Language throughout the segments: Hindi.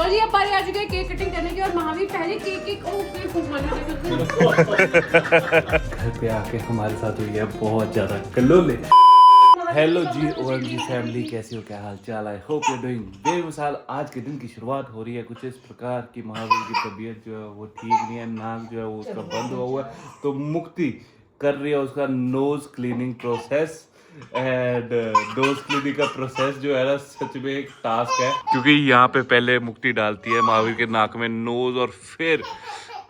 तो जी अब बारी आ चुकी है केक कटिंग करने की और महावीर पहले केक फूंकवाना घर पे आके हमारे साथ हुई है बहुत ज्यादा कल्लोले। हेलो जी OMG फैमिली, कैसी हो, क्या हाल चाल है? होप यू डूइंग बेमिसाल। आज के दिन की शुरुआत हो रही है कुछ इस प्रकार की। महावीर की तबीयत जो है वो ठीक नहीं है, नाक जो है वो उसका बंद हुआ है, तो मुक्ति कर रही है उसका nose cleaning process. And nose cleaning का प्रोसेस जो है ना सच में एक टास्क है, क्योंकि यहाँ पे पहले मुक्ति डालती है महावीर के नाक में नोज और फिर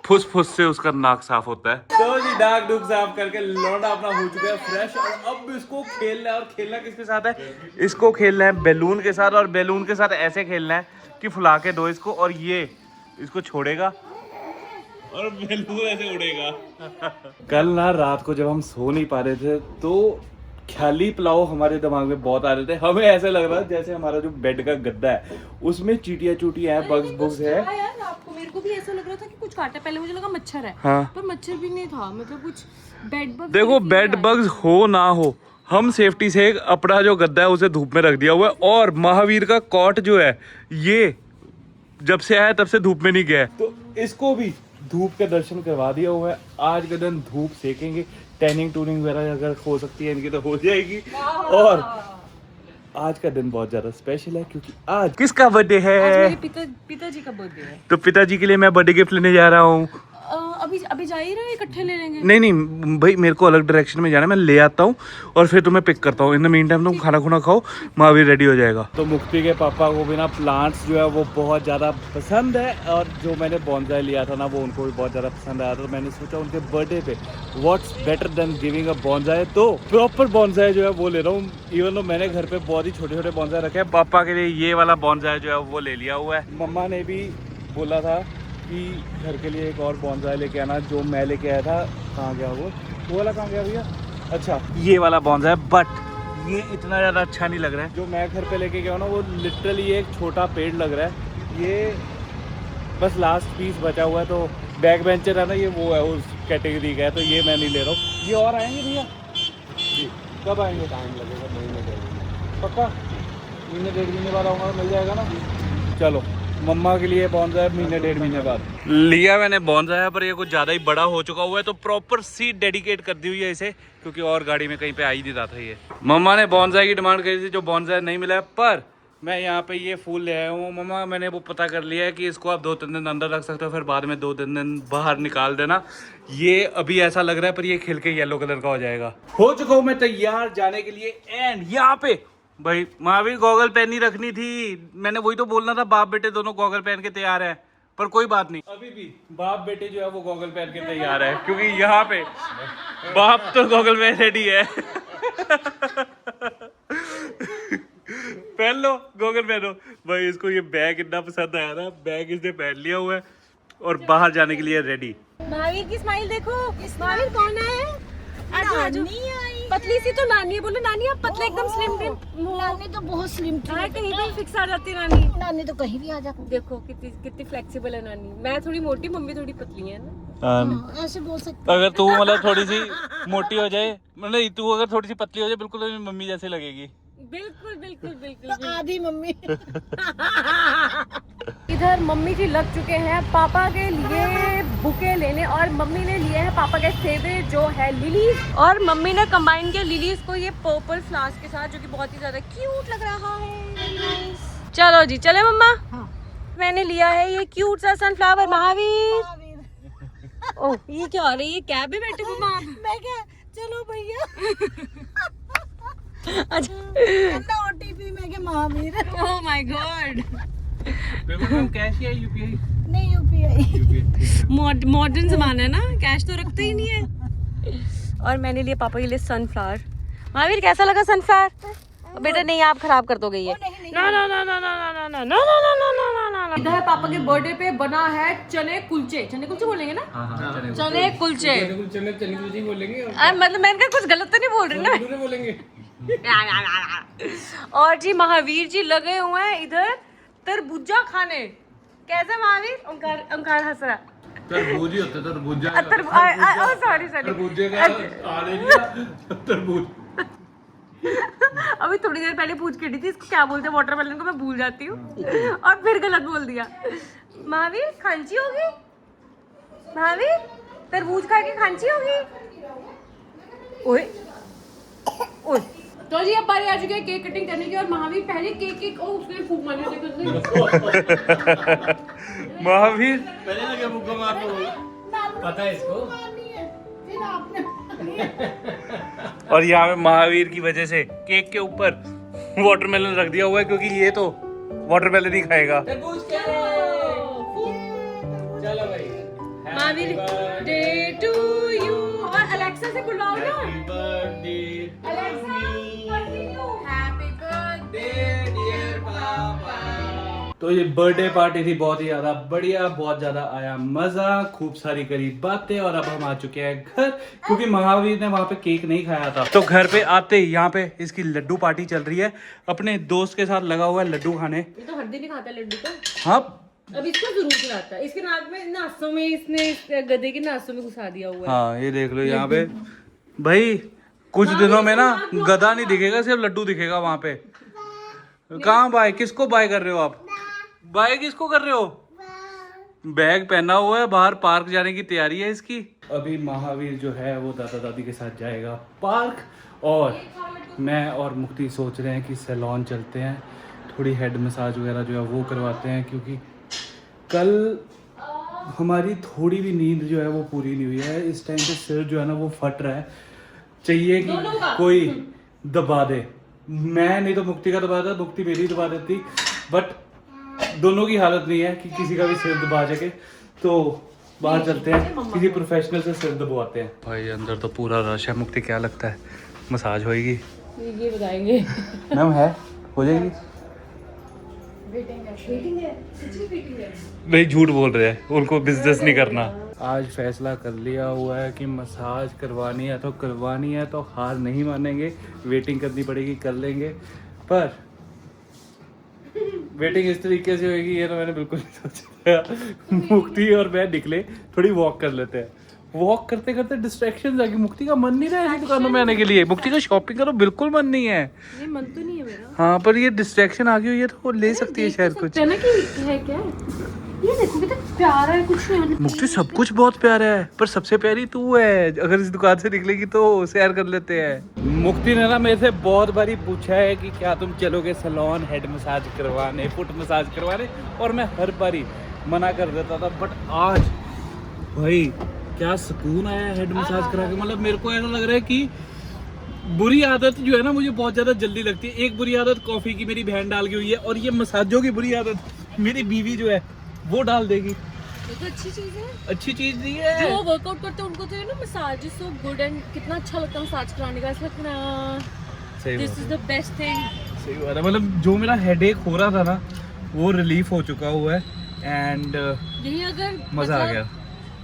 फुस फुस से उसका नाक साफ होता है। तो जी नाक डूक साफ करके लौंडा अपना हो चुका है फ्रेश, और अब इसको खेलना है। और खेलना किसके साथ है? इसको खेलना है बैलून के साथ, और बैलून के साथ ऐसे खेलना है कि फुला के दो इसको, और ये इसको छोड़ेगा और बैलून ऐसे उड़ेगा। कल ना रात को जब हम सो नहीं पा रहे थे तो ख्याली पुलाव हमारे दिमाग में बहुत आ रहे थे। हमें ऐसे लग रहा था जैसे हमारा जो बेड का गद्दा है उसमें चीटियां चूटियां हैं, बग्स बुग्स है। आपको मेरे को भी ऐसा लग रहा था कि कुछ काटा, पहले मुझे लगा मच्छर है। हाँ। पर मच्छर भी नहीं था, मतलब कुछ बेड बग्स। देखो बेड बग्स हो ना हो, हम सेफ्टी से अपना जो गद्दा है उसे धूप में रख दिया हुआ है। और महावीर का कॉट जो है ये जब से आया तब से धूप में नहीं गया है, तो इसको भी धूप के दर्शन करवा दिया हुआ है। आज के दिन धूप सेकेंगे, टैनिंग टूनिंग वगैरह अगर हो सकती है इनकी तो हो जाएगी। और आज का दिन बहुत ज्यादा स्पेशल है क्योंकि आज किसका बर्थडे है? आज मेरे पिताजी का बर्थडे है। तो पिताजी के लिए मैं बर्थडे गिफ्ट लेने जा रहा हूँ। अभी जा ही रहे हो, इकट्ठे ले लेंगे? नहीं भाई, मेरे को अलग डायरेक्शन में जाना है, मैं ले आता हूँ और फिर तुम्हें पिक करता हूँ। इन द मीन टाइम तुम खाना खुना खाओ, महावीर रेडी हो जाएगा। तो मुक्ति के पापा को भी ना प्लांट्स जो है वो बहुत ज़्यादा पसंद है, और जो मैंने बॉन्साई लिया था ना वो उनको भी बहुत ज़्यादा पसंद आया था। तो मैंने सोचा उनके बर्थडे पे what's better than giving a bonsai, तो प्रॉपर बॉन्साई जो है वो ले रहा हूँ। इवन तो मैंने घर पे बहुत ही छोटे छोटे बॉन्साई रखे हैं। पापा के लिए ये वाला बॉन्साई जो है वो ले लिया हुआ है। मम्मा ने भी बोला था कि घर के लिए एक और बॉन्साई लेके आना, जो मैं लेके आया था। कहाँ गया वो वाला कहाँ गया भैया? अच्छा ये वाला बॉन्साई, बट ये इतना ज़्यादा अच्छा नहीं लग रहा है। जो मैं घर पे लेके गया हूँ ना वो लिटरली एक छोटा पेड़ लग रहा है। ये बस लास्ट पीस बचा हुआ है, तो बैक बेंचर है ना ये, वो है उस कैटेगरी का है, तो ये मैं नहीं ले रहा हूँ। ये और आएंगे भैया जी? कब आएंगे? टाइम लगेगा, महीने डेढ़। पक्का महीने डेढ़ महीने बाद आऊँगा, मिल जाएगा ना? चलो मम्मा के लिए बॉन्साई महीने डेढ़ महीने बाद लिया मैंने बॉन्साई, पर ये कुछ ज़्यादा ही बड़ा हो चुका हुआ है, तो प्रॉपर सीट डेडिकेट कर दी हुई है इसे, क्योंकि और गाड़ी में कहीं पे आ ही नहीं रहा था। ये मम्मा ने बॉन्साई की डिमांड करी थी, जो बॉन्साई नहीं मिला है, पर मैं यहाँ पे ये फूल ले आया हूँ। मम्मा मैंने वो पता कर लिया है कि इसको आप 2-3 दिन अंदर रख सकते हो, फिर बाद में 2-3 दिन बाहर निकाल देना। ये अभी ऐसा लग रहा है पर ये खिल के येलो कलर का हो जाएगा। हो चुका हूँ मैं तैयार जाने के लिए। एंड यहाँ पे भाई महावीर गॉगल पहनी रखनी थी, मैंने वही तो बोलना था, बाप बेटे दोनों गॉगल पहन के तैयार है, पर कोई बात नहीं, अभी भी बाप बेटे जो है वो गॉगल पहन के तैयार है, क्योंकि यहाँ पे बाप तो गॉगल में रेडी है। पहन लो, गॉगल पहनो भाई। इसको ये बैग इतना पसंद आया ना, बैग इसने पहन लिया हुआ है और बाहर जाने के लिए रेडी। महावीर की स्माइल देखो, महावीर कौन है? आजू पतली सी तो नानी है, बोलो नानी आप पतले एकदम स्लिम थे। नानी तो बहुत स्लिम थी। हाँ, कहीं भी फिक्स आ जाती नानी। नानी तो कहीं भी आ जाती। देखो कितनी फ्लेक्सिबल है नानी। मैं थोड़ी मोटी, मम्मी थोड़ी पतली है ना। ऐसे बोल सकते। अगर तू मतलब थोड़ी सी मोटी हो जाए, मतलब तू अगर थोड़ी सी पतली हो जाए, बिल्कुल तो मम्मी जैसे लगेगी। बिल्कुल बिल्कुल बिल्कुल, तो आधी मम्मी। इधर मम्मी जी लग चुके हैं पापा के लिए बुके लेने, और मम्मी ने लिए हैं पापा के सेवे जो है लिलीज, और मम्मी ने कंबाइन किया लिलीज को ये पर्पल फ्लावर्स के साथ, जो कि बहुत ही ज्यादा क्यूट लग रहा है। चलो जी चले मम्मा। हाँ। मैंने लिया है ये क्यूट सा सनफ्लावर। महावीर ओह ये क्या हो रही है? ये कैब में बैठे मम्मा आप? मैं क्या, चलो भैया। अच्छा OTP में क्या Mahavir? Oh my God. Cash या यूपीआई? नहीं UPI। मॉडर्न जमाना है ना, कैश तो रखते ही नहीं है। और मैंने लिए पापा के लिए सनफ्लावर। महावीर कैसा लगा सनफ्लावर? बेटा नहीं आप खराब कर दोगे ये। ना ना ना ना ना ना ना ना ना ना ना ना ना। इधर पापा के बर्थडे पे बना है चने कुलचे। चने कुलचे बोलेंगे ना? चने कुलचे। चने कुलचे बोलेंगे। मतलब मैंने कुछ गलत तो नहीं बोल रही ना? बोलेंगे। और जी महावीर जी लगे हुए हैं इधर तरबूजा खाने। कैसे महावीर? ओंकार हंस रहा। तरबूज ही होता है, तरबूजा। सॉरी तरबूजे का आ नहीं तरबूज। अभी थोड़ी देर पहले पूछ के हटी थी इसको क्या बोलते हैं वाटरमेलन को, मैं भूल जाती हूँ और फिर गलत बोल दिया। महावीर खांची होगी, महावीर तरबूज खा के खांची होगी। ओए ओए तो जी अब बारी आ चुकी है केक कटिंग करने की और महावीर पहले केक उसने फूंक मारी महावीर पहले लगे मुक्का मार दो, पता है इसको। फिर आपने और यहाँ पे महावीर की वजह से केक के ऊपर वाटरमेलन रख दिया हुआ है क्योंकि ये तो वाटरमेलन ही खाएगा। चलो भाई, महावीर डे टू यू और अलेक्सा से बुलाओ ना। Happy birthday Alexa continue happy birthday dear papa. तो ये बर्थडे पार्टी थी बहुत ही ज्यादा बढ़िया, बहुत ज्यादा आया मजा, खूब सारी करी बातें और अब हम आ चुके हैं घर क्योंकि महावीर ने वहाँ पे केक नहीं खाया था। तो घर पे आते ही यहाँ पे इसकी लड्डू पार्टी चल रही है, अपने दोस्त के साथ लगा हुआ है लड्डू खाने। ये तो हर दिन ही खाता है लड्डू तो। हाँ अब इसको जरूर खिलाता है, इसके नाक में नासों में इसने इस गधे के नासों में घुसा दिया हुआ है। हाँ ये देख लो यहाँ पे भाई कुछ दिनों में ना गधा नहीं दिखेगा, सिर्फ लड्डू दिखेगा वहाँ पे। कहाँ बाय, किसको बाय कर रहे हो आप? बाय किसको कर रहे हो? बैग पहना हुआ है, बाहर पार्क जाने की तैयारी है इसकी। अभी महावीर जो है वो दादा दादी के साथ जाएगा पार्क और मैं और मुक्ति सोच रहे हैं कि सैलून चलते हैं, थोड़ी हेड मसाज वगैरह जो है वो करवाते हैं क्योंकि कल हमारी थोड़ी भी नींद जो है वो पूरी नहीं हुई है। इस टाइम पे सिर जो है ना वो फट रहा है, चाहिए कि कोई दबा दे। मैं नहीं तो मुक्ति का दबा देता, मुक्ति मेरी दबा देती, बट दोनों की हालत नहीं है कि किसी का भी सिर दबा सके। तो बाहर चलते हैं, किसी प्रोफेशनल से सिर दबवाते हैं। भाई अंदर तो पूरा रश है। मुक्ति क्या लगता है मसाज होएगी? ये बताएंगे। मैम है, हो जाएगी? नहीं झूठ बोल रहे हैं, उनको बिजनेस नहीं करना। आज फैसला कर लिया हुआ है कि मसाज करवानी है तो करवानी है, तो हार नहीं मानेंगे। वेटिंग करनी पड़ेगी, कर लेंगे, पर वेटिंग इस तरीके से होगी ये तो मैंने बिल्कुल नहीं सोचा। मुक्ति और मैं निकले थोड़ी वॉक कर लेते हैं। वॉक करते करते डिस्ट्रैक्शन आ गई, मुक्ति का मन नहीं रहा है दुकानों में आने के लिए। मुक्ति का शॉपिंग करो बिल्कुल मन नहीं है। ये मन तो नहीं है मेरा। हाँ पर ये डिस्ट्रैक्शन आ गई हुई है तो वो ले सकती है शायद कुछ। है ना कि है क्या? ये देखो कितना प्यारा है, कुछ नहीं। मुक्ति सब कुछ बहुत प्यारा है पर सबसे प्यारी तू है। अगर इस दुकान से निकलेगी तो शेयर कर लेते हैं। मुक्ति ने ना मेरे से बहुत बारी पूछा है कि क्या तुम चलोगे सैलून हेड मसाज करवाने, फुट मसाज करवाने, और मैं हर बारी मना कर देता था। बट आज भाई क्या सुकून आया हेड मसाज करा के। मतलब मेरे को ऐसा लग रहा है कि बुरी आदत जो है ना मुझे बहुत ज्यादा जल्दी लगती है। एक बुरी आदत कॉफी की मेरी बहन डाल गई हुई है और ये मसाजों की बुरी आदत मेरी बीवी जो है वो डाल देगी। ये तो अच्छी चीज है, अच्छी चीज नहीं है। जो वर्कआउट करते हैं उनको तो ये ना massage is so good and कितना अच्छा लगता है मसाज कराने का। ऐसा लगता है this is the best thing. सही बात है। मतलब जो मेरा हेडेक हो रहा था ना वो रिलीफ हो चुका हुआ है एंड यही अगर मजा आ गया।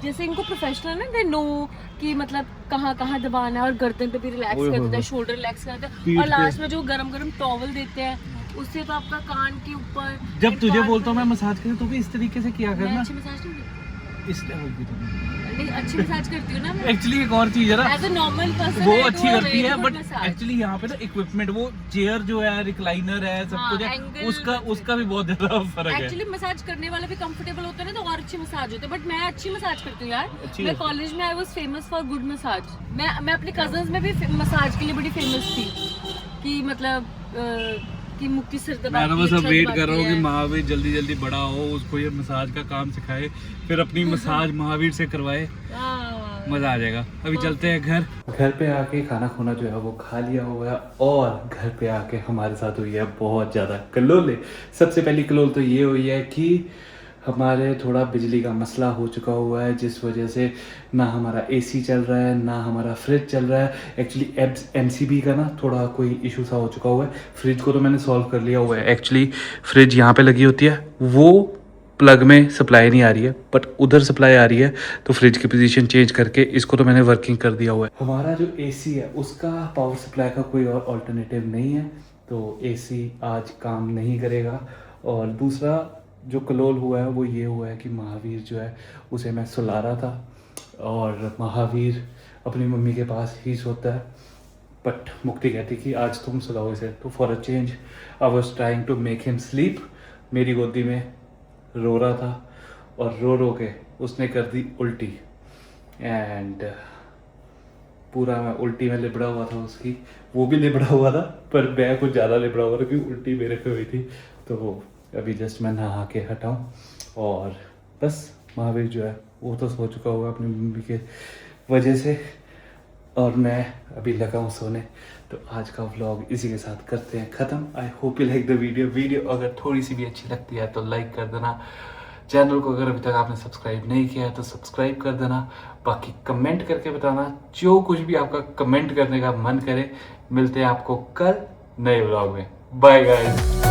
जैसे इनको प्रोफेशनल ना दे नो कि मतलब कहाँ कहाँ दबाना है और गर्दन पे भी रिलैक्स कर देते हैं, शोल्डर रिलैक्स कर देते हैं और लास्ट में जो गरम गरम टॉवल देते हैं उससे तो आपका कान के ऊपर। जब तुझे बोलता हूँ मैं मसाज करूँ तो भी इस तरीके से किया मैं करना। अच्छी मसाज नहीं करती। इसलिए होगी तुम्हें। नहीं अच्छी मसाज करती हूँ ना मैं एक्चुअली एक और चीज है ना, एज अ नॉर्मल पर्सन। वो अच्छी करती है बट एक्चुअली यहाँ पे ना इक्विपमेंट, वो चेयर जो है, रिक्लाइनर है, सब कुछ है, उसका भी बहुत ज्यादा फर्क है। एक्चुअली मसाज करने वाले भी कंफर्टेबल होते हैं ना तो और अच्छी मसाज होती है। बट मैं अच्छी मसाज करती हूँ यार। मैं कॉलेज में I was famous for good massage. मैं अपने कजन्स में भी मसाज के लिए बड़ी फेमस थी कि मतलब कि मुक्ति सिर दबाती है। मैं बस अब वेट कर रहा हूँ कि महावीर जल्दी जल्दी बड़ा हो, उसको ये मसाज का काम सिखाए, फिर अपनी मसाज महावीर से करवाए, मजा आ जाएगा। अभी चलते हैं घर पे आके खाना खुना जो है वो खा लिया हुआ है और घर पे आके हमारे साथ हुई है बहुत ज़्यादा कलोले। सबसे पहली कलोल तो ये हुई है कि हमारे थोड़ा बिजली का मसला हो चुका हुआ है जिस वजह से ना हमारा एसी चल रहा है ना हमारा फ्रिज चल रहा है। एक्चुअली एमसीबी का ना थोड़ा कोई इशू सा हो चुका हुआ है। फ्रिज को तो मैंने सॉल्व कर लिया हुआ है। एक्चुअली फ्रिज यहाँ पे लगी होती है, वो प्लग में सप्लाई नहीं आ रही है बट उधर सप्लाई आ रही है, तो फ्रिज की पोजीशन चेंज करके इसको तो मैंने वर्किंग कर दिया हुआ है। हमारा जो एसी है उसका पावर सप्लाई का कोई और अल्टरनेटिव नहीं है, तो एसी आज काम नहीं करेगा। और दूसरा जो कलोल हुआ है वो ये हुआ है कि महावीर जो है उसे मैं सुला रहा था और महावीर अपनी मम्मी के पास ही सोता है, बट मुक्ति कहती कि आज तुम सुलाओ इसे, तो for a change I was trying to make him sleep. मेरी गोदी में रो रहा था और रो रो के उसने कर दी उल्टी, एंड पूरा मैं उल्टी में लिबड़ा हुआ था उसकी, वो भी लिबड़ा हुआ था पर मैं कुछ ज़्यादा लिबड़ा हुआ था क्योंकि उल्टी मेरे पे हुई थी। तो अभी जस्ट मैं नहा के हटाऊँ और बस महावीर जो है वो तो सो चुका होगा अपनी मम्मी के वजह से, और मैं अभी लगा हूँ सोने। तो आज का व्लॉग इसी के साथ करते हैं ख़त्म। I hope you like the video अगर थोड़ी सी भी अच्छी लगती है तो लाइक कर देना, चैनल को अगर अभी तक आपने सब्सक्राइब नहीं किया है तो सब्सक्राइब कर देना, बाकी कमेंट करके बताना जो कुछ भी आपका कमेंट करने का मन करे। मिलते हैं आपको कल नए व्लॉग में, बाय गाइस।